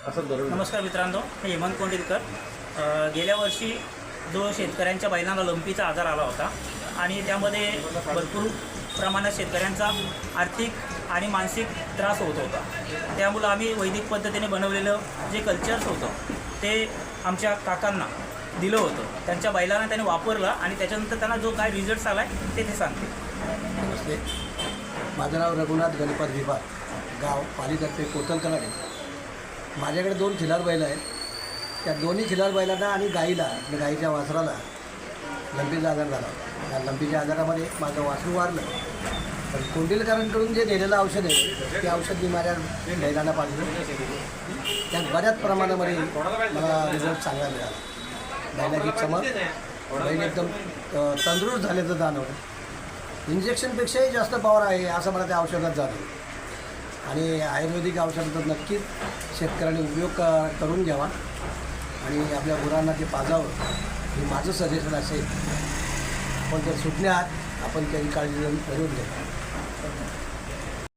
नमस्कार मित्रांनो, मी हेमंत कोंडिलकर. गेल्या वर्षी जो शेतकऱ्यांच्या बैलांना लंपीचा आजार आला होता आणि त्यामध्ये भरपूर प्रमाणात शेतकऱ्यांचा आर्थिक आणि मानसिक त्रास होत होता. त्यामुळं आम्ही वैदिक पद्धतीने बनवलेलं जे कल्चर्स होतं ते आमच्या काकांना दिलं होतं. त्यांच्या बैलांना त्याने वापरलं आणि त्याच्यानंतर त्यांना जो काय रिझल्ट्स आला आहे ते सांगते. नमस्ते, माझं नाव रघुनाथ गणपत विभाग, गाव पालीतर्फे कोतलकला आहे. माझ्याकडे 2 खिलार बैल आहेत. त्या दोन्ही खिलार बैलांना आणि गाईच्या वासराला लंपीचा आजार झाला होता. या लंपीच्या आजारामध्ये माझं वासरू वारलं. पण कोंडिलकरांकडून जे दिलेलं औषध आहे ते औषध मी माझ्या बैलांना पाजलं. त्यात बऱ्याच प्रमाणामध्ये मला रिझल्ट चांगला मिळाला. बैलाची चमक, बैल एकदम तंदुरुस्त झाल्याचं जाणवलं. इंजेक्शनपेक्षाही जास्त पॉवर आहे असं मला त्या औषधात जाणवलं. आणि आयुर्वेदिक औषधाचा नक्कीच शेतकऱ्यांनी उपयोग करून घ्यावा आणि आपल्या गुरांना ते पाजावं हे माझं सजेशन असेल. पण जर सुटण्यात आपण त्याची काळजी घेऊन घ्यावी.